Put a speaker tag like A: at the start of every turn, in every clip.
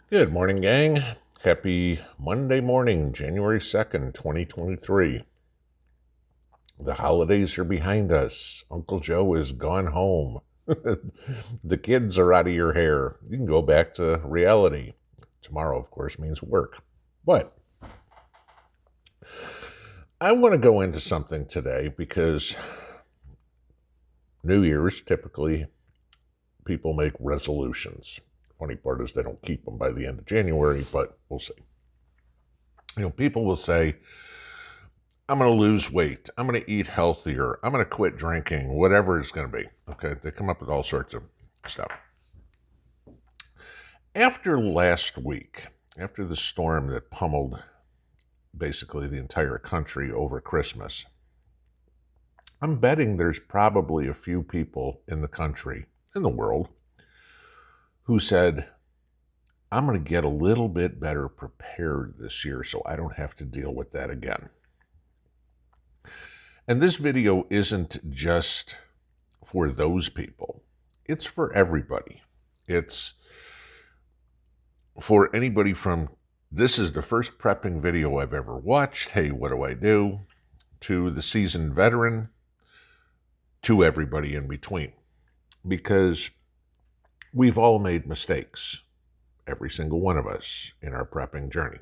A: Good morning, gang. Happy Monday morning, January 2nd, 2023. The holidays are behind us. Uncle Joe is gone home. The kids are out of your hair. You can go back to reality. Tomorrow, of course, means work. But I want to go into something today because New Year's, typically, people make resolutions. Funny part is they don't keep them by the end of January, but we'll see. People will say, I'm going to lose weight. I'm going to eat healthier. I'm going to quit drinking, whatever it's going to be. Okay. They come up with all sorts of stuff. After last week, after the storm that pummeled basically the entire country over Christmas, I'm betting there's probably a few people in the country, in the world, who said, I'm going to get a little bit better prepared this year so I don't have to deal with that again. And this video isn't just for those people. It's for everybody. It's for anybody from, this is the first prepping video I've ever watched, hey, what do I do? To the seasoned veteran, to everybody in between. Because we've all made mistakes, every single one of us, in our prepping journey,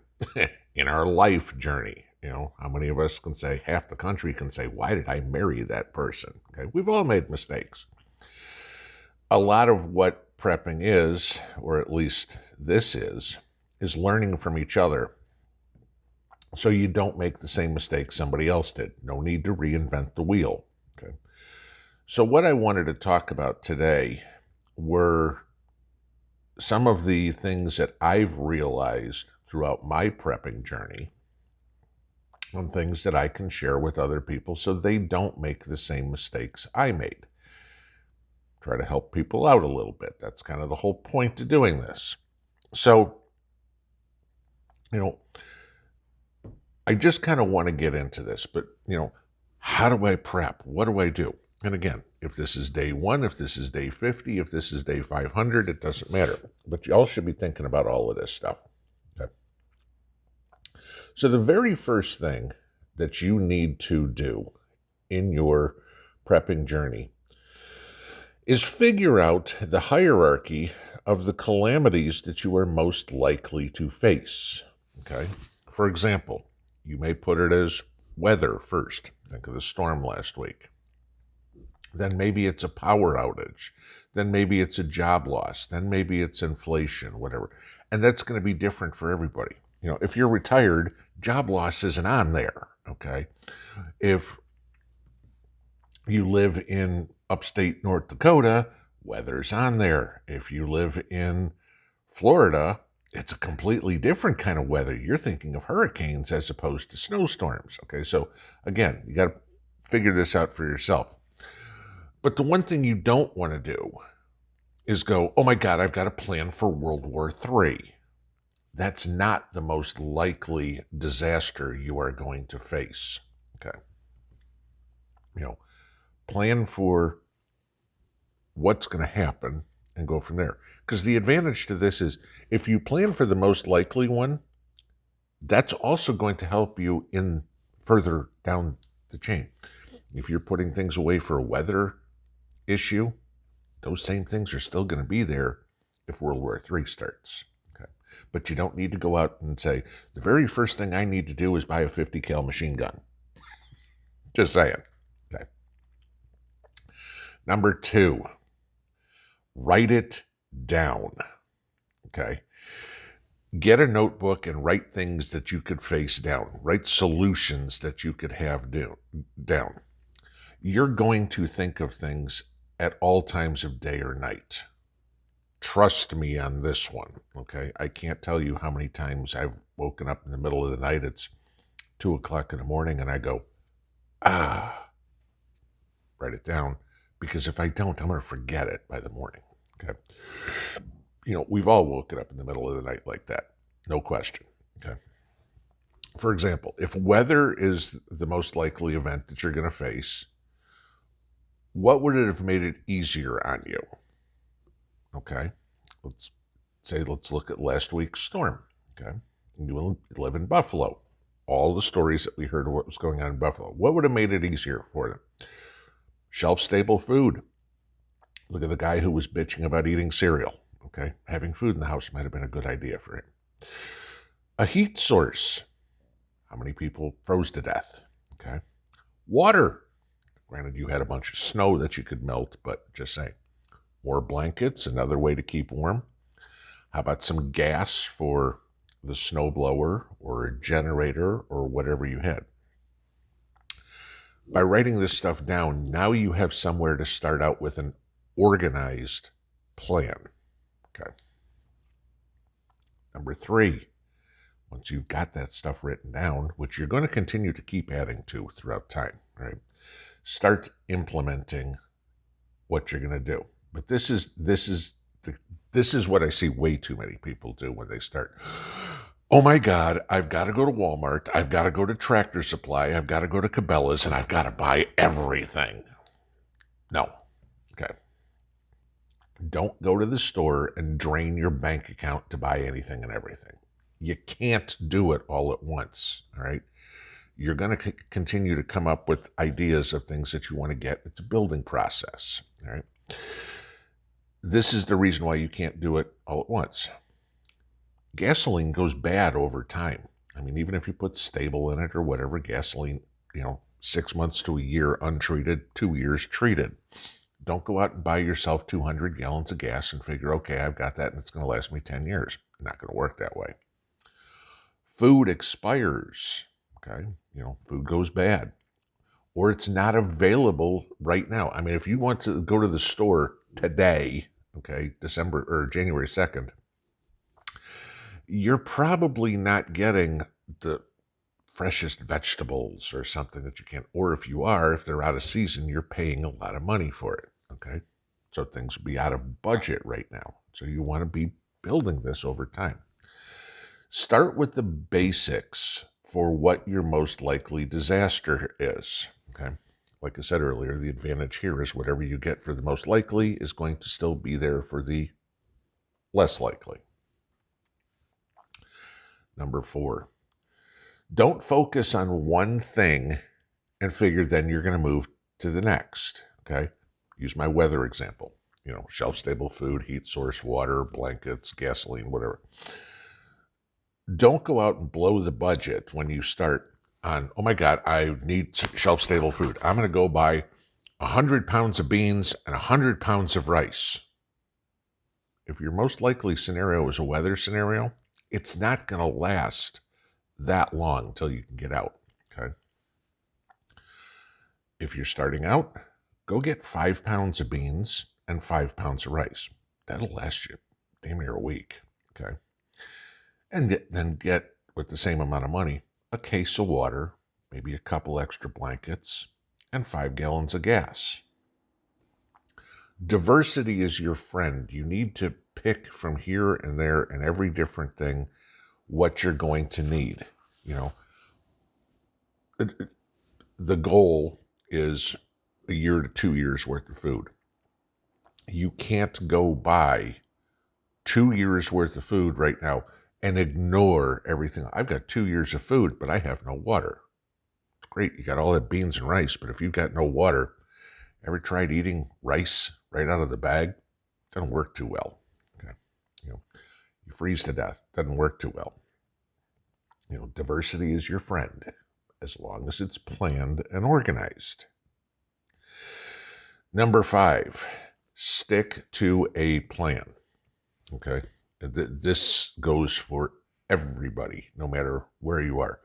A: in our life journey. How many of us can say, half the country can say, why did I marry that person? Okay, we've all made mistakes. A lot of what prepping is, or at least this is learning from each other so you don't make the same mistake somebody else did. No need to reinvent the wheel. Okay. So what I wanted to talk about today were some of the things that I've realized throughout my prepping journey, and things that I can share with other people so they don't make the same mistakes I made. Try to help people out a little bit. That's kind of the whole point of doing this. So, I just kind of want to get into this, but, how do I prep? What do I do? And again, if this is day 1, if this is day 50, if this is day 500, it doesn't matter. But you all should be thinking about all of this stuff. Okay? So the very first thing that you need to do in your prepping journey is figure out the hierarchy of the calamities that you are most likely to face. Okay? For example, you may put it as weather first. Think of the storm last week. Then maybe it's a power outage. Then maybe it's a job loss. Then maybe it's inflation, whatever. And that's going to be different for everybody. If you're retired, job loss isn't on there, okay? If you live in upstate North Dakota, weather's on there. If you live in Florida, it's a completely different kind of weather. You're thinking of hurricanes as opposed to snowstorms, okay? So again, you got to figure this out for yourself. But the one thing you don't want to do is go, oh my God, I've got a plan for World War III. That's not the most likely disaster you are going to face. Okay. Plan for what's going to happen and go from there. Because the advantage to this is if you plan for the most likely one, that's also going to help you in further down the chain. If you're putting things away for a weather issue, those same things are still going to be there if World War III starts. But you don't need to go out and say, the very first thing I need to do is buy a 50 cal machine gun. Just saying. Okay. Number 2, write it down. Okay. Get a notebook and write things that you could face down. Write solutions that you could have down. You're going to think of things at all times of day or night. Trust me on this one, okay? I can't tell you how many times I've woken up in the middle of the night. It's 2 o'clock in the morning and I go, write it down. Because if I don't, I'm going to forget it by the morning, okay? We've all woken up in the middle of the night like that. No question, okay? For example, if weather is the most likely event that you're going to face, what would it have made it easier on you? Okay, let's say, let's look at last week's storm. Okay. You live in Buffalo. All the stories that we heard of what was going on in Buffalo. What would have made it easier for them? Shelf-stable food. Look at the guy who was bitching about eating cereal. Okay. Having food in the house might have been a good idea for him. A heat source. How many people froze to death? Okay. Water. Granted, you had a bunch of snow that you could melt, but just saying. More blankets, another way to keep warm. How about some gas for the snowblower or a generator or whatever you had? By writing this stuff down, now you have somewhere to start out with an organized plan. Okay. Number 3, once you've got that stuff written down, which you're going to continue to keep adding to throughout time, right? Start implementing what you're going to do. But this is what I see way too many people do when they start. Oh my God, I've got to go to Walmart. I've got to go to Tractor Supply. I've got to go to Cabela's, and I've got to buy everything. No. Okay. Don't go to the store and drain your bank account to buy anything and everything. You can't do it all at once, all right? You're going to continue to come up with ideas of things that you want to get. It's a building process, all right? This is the reason why you can't do it all at once. Gasoline goes bad over time. I mean, even if you put stable in it or whatever, gasoline, 6 months to a year untreated, 2 years treated. Don't go out and buy yourself 200 gallons of gas and figure, okay, I've got that and it's going to last me 10 years. Not going to work that way. Food expires, okay? Food goes bad. Or it's not available right now. I mean, if you want to go to the store today, okay, January 2nd, you're probably not getting the freshest vegetables or something that you can. Or if you are, if they're out of season, you're paying a lot of money for it, okay? So things will be out of budget right now. So you want to be building this over time. Start with the basics for what your most likely disaster is, okay? Like I said earlier, the advantage here is whatever you get for the most likely is going to still be there for the less likely. Number 4, don't focus on one thing and figure then you're going to move to the next, okay? Use my weather example. Shelf-stable food, heat source, water, blankets, gasoline, whatever. Don't go out and blow the budget when you start on, oh my God, I need shelf-stable food. I'm going to go buy 100 pounds of beans and 100 pounds of rice. If your most likely scenario is a weather scenario, it's not going to last that long until you can get out, okay? If you're starting out, go get 5 pounds of beans and 5 pounds of rice. That'll last you damn near a week, okay? And then get, with the same amount of money, a case of water, maybe a couple extra blankets, and 5 gallons of gas. Diversity is your friend. You need to pick from here and there and every different thing what you're going to need. The goal is a year to 2 years worth of food. You can't go buy 2 years worth of food right now and ignore everything. I've got 2 years of food, but I have no water. It's great. You got all that beans and rice, but if you've got no water, ever tried eating rice right out of the bag? It doesn't work too well. Okay. You freeze to death. It doesn't work too well. Diversity is your friend as long as it's planned and organized. Number 5, stick to a plan. Okay. This goes for everybody, no matter where you are.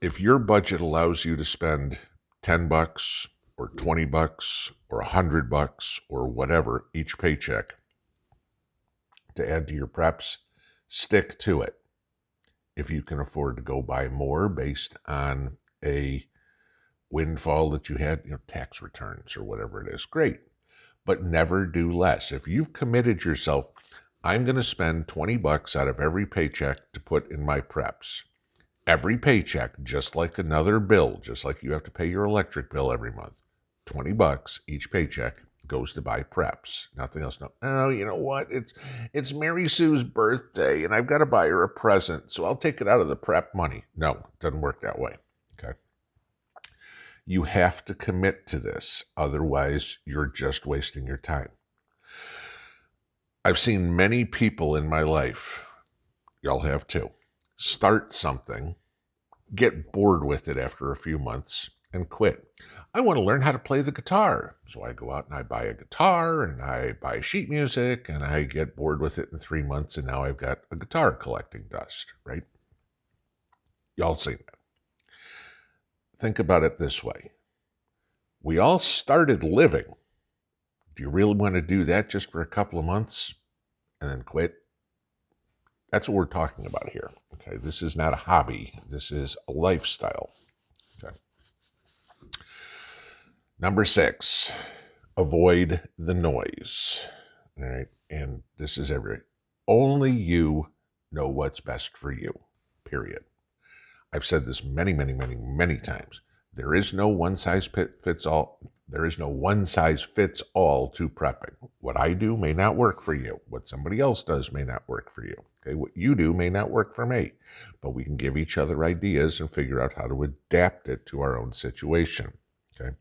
A: If your budget allows you to spend $10 or $20 or $100 or whatever each paycheck to add to your preps, stick to it. If you can afford to go buy more based on a windfall that you had, tax returns or whatever it is, great. But never do less. If you've committed yourself, I'm going to spend $20 out of every paycheck to put in my preps. Every paycheck, just like another bill, just like you have to pay your electric bill every month, $20 each paycheck goes to buy preps. Nothing else. No, oh, you know what? It's Mary Sue's birthday, and I've got to buy her a present, so I'll take it out of the prep money. No, it doesn't work that way. Okay. You have to commit to this. Otherwise, you're just wasting your time. I've seen many people in my life, y'all have too, start something, get bored with it after a few months, and quit. I want to learn how to play the guitar. So I go out and I buy a guitar and I buy sheet music and I get bored with it in 3 months and now I've got a guitar collecting dust, right? Y'all seen that. Think about it this way. We all started living. Do you really want to do that just for a couple of months and then quit? That's what we're talking about here. Okay, this is not a hobby. This is a lifestyle. Okay. Number 6, avoid the noise. All right, and this is everything. Only you know what's best for you, period. I've said this many, many, many, many times. There is no one size fits all. There is no one size fits all to prepping. What I do may not work for you. What somebody else does may not work for you. Okay, what you do may not work for me. But we can give each other ideas and figure out how to adapt it to our own situation. Okay.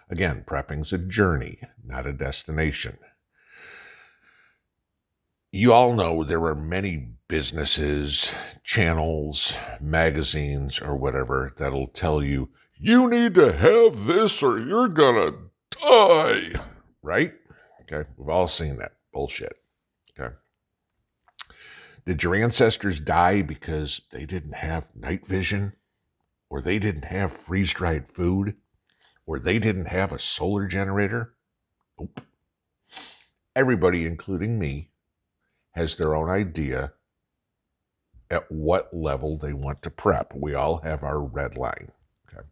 A: Again, prepping's a journey, not a destination. You all know there are many businesses, channels, magazines, or whatever that'll tell you, you need to have this or you're gonna die, right? Okay, we've all seen that bullshit, okay? Did your ancestors die because they didn't have night vision? Or they didn't have freeze-dried food? Or they didn't have a solar generator? Nope. Everybody, including me, has their own idea at what level they want to prep. We all have our red line. Okay.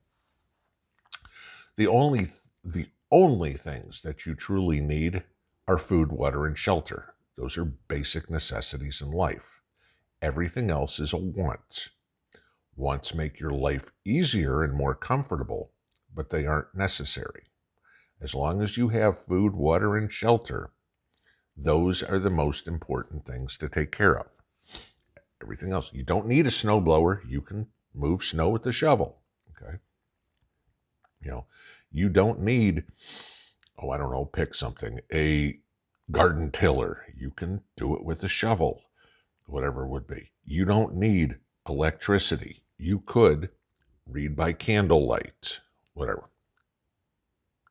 A: The only things that you truly need are food, water, and shelter. Those are basic necessities in life. Everything else is a want. Wants make your life easier and more comfortable, but they aren't necessary. As long as you have food, water, and shelter, those are the most important things to take care of. Everything else, you don't need a snowblower. You can move snow with a shovel, okay? You know, you don't need, I don't know, pick something, a garden tiller. You can do it with a shovel, whatever it would be. You don't need electricity. You could read by candlelight, whatever.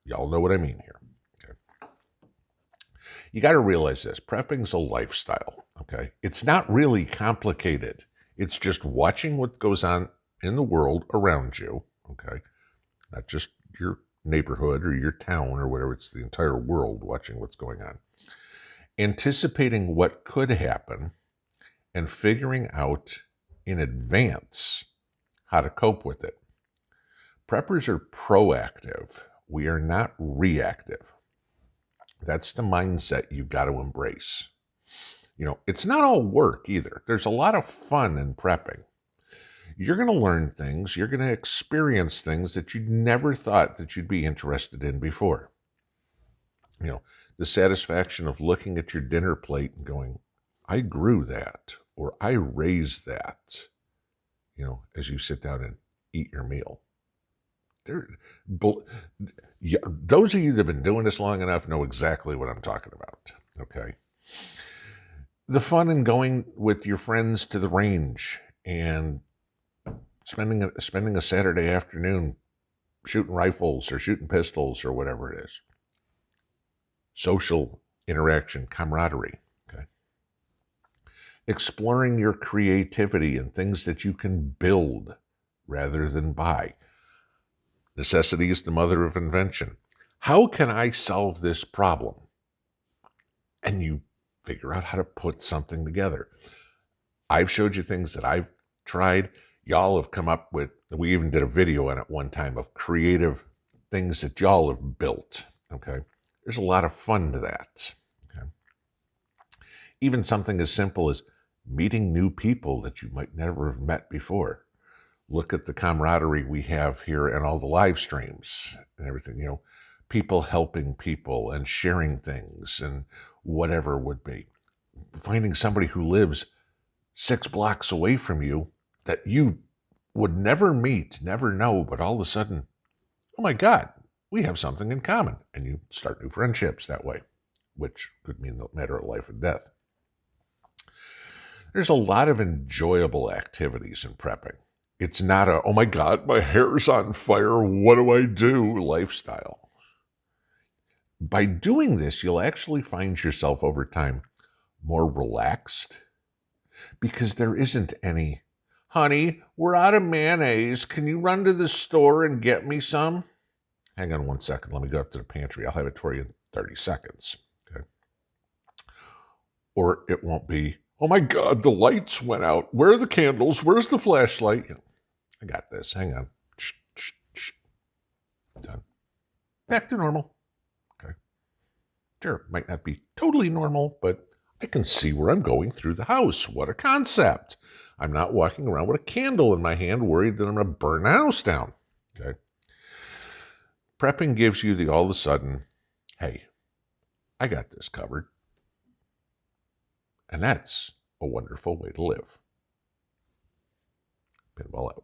A: Y'all know what I mean here. You got to realize this. Prepping's a lifestyle, okay? It's not really complicated. It's just watching what goes on in the world around you, okay? Not just your neighborhood or your town or whatever. It's the entire world watching what's going on. Anticipating what could happen and figuring out in advance how to cope with it. Preppers are proactive. We are not reactive. That's the mindset you've got to embrace. You know, it's not all work either. There's a lot of fun in prepping. You're going to learn things. You're going to experience things that you never thought that you'd be interested in before. You know, the satisfaction of looking at your dinner plate and going, I grew that, or I raised that, you know, as you sit down and eat your meal. Those of you that have been doing this long enough know exactly what I'm talking about, okay? The fun in going with your friends to the range and spending a Saturday afternoon shooting rifles or shooting pistols or whatever it is. Social interaction, camaraderie, okay? Exploring your creativity and things that you can build rather than buy. Necessity is the mother of invention. How can I solve this problem? And you figure out how to put something together. I've showed you things that I've tried. Y'all have come up with, we even did a video on it one time of creative things that y'all have built, okay? There's a lot of fun to that, okay? Even something as simple as meeting new people that you might never have met before. Look at the camaraderie we have here and all the live streams and everything, you know. people helping people and sharing things and whatever would be. Finding somebody who lives 6 blocks away from you that you would never meet, never know, but all of a sudden, oh my God, we have something in common. And you start new friendships that way, which could mean the matter of life and death. There's a lot of enjoyable activities in prepping. It's not a, oh my God, my hair's on fire, what do I do lifestyle. By doing this, you'll actually find yourself over time more relaxed because there isn't any, honey, we're out of mayonnaise. Can you run to the store and get me some? Hang on 1 second. Let me go up to the pantry. I'll have it for you in 30 seconds. Okay. Or it won't be, oh my God, the lights went out. Where are the candles? Where's the flashlight? I got this. Hang on. Shh, shh, shh. Done. Back to normal. Okay. Sure, might not be totally normal, but I can see where I'm going through the house. What a concept. I'm not walking around with a candle in my hand worried that I'm going to burn the house down. Okay. Prepping gives you the all of a sudden, hey, I got this covered. And that's a wonderful way to live. Pinball out.